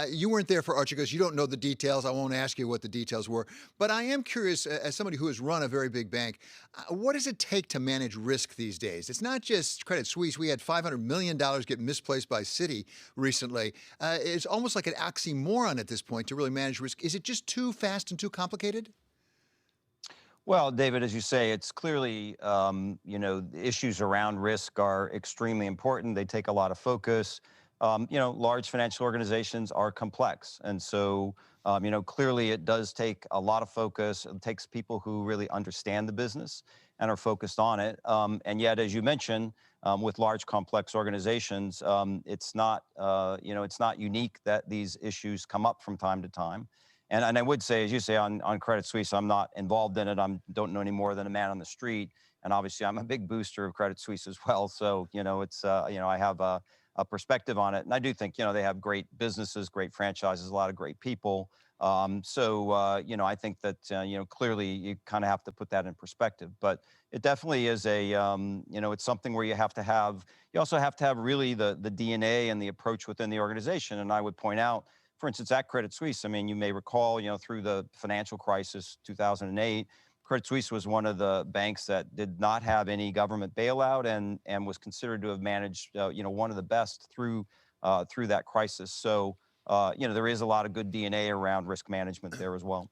You weren't there for Archegos. You don't know the details. I won't ask you what the details were. But I am curious, as somebody who has run a very big bank, what does it take to manage risk these days? It's not just Credit Suisse. We had $500 million get misplaced by Citi recently. It's almost like an oxymoron at this point to really manage risk. Is it just too fast and too complicated? Well, David, as you say, it's clearly, the issues around risk are extremely important. They take a lot of focus. Large financial organizations are complex. And so, clearly it does take a lot of focus. It takes people who really understand the business and are focused on it. And yet, as you mentioned, with large complex organizations, it's not unique that these issues come up from time to time. And I would say, as you say, on Credit Suisse, I'm not involved in it. I don't know any more than a man on the street. And obviously, I'm a big booster of Credit Suisse as well. So, I have a perspective on it. And I do think, they have great businesses, great franchises, a lot of great people. I think that, clearly you kind of have to put that in perspective. But it definitely is it's something where you also have to have really the DNA and the approach within the organization. And I would point out, for instance, at Credit Suisse, I mean, you may recall, through the financial crisis, 2008, Credit Suisse was one of the banks that did not have any government bailout and was considered to have managed, one of the best through that crisis. So, there is a lot of good DNA around risk management there as well.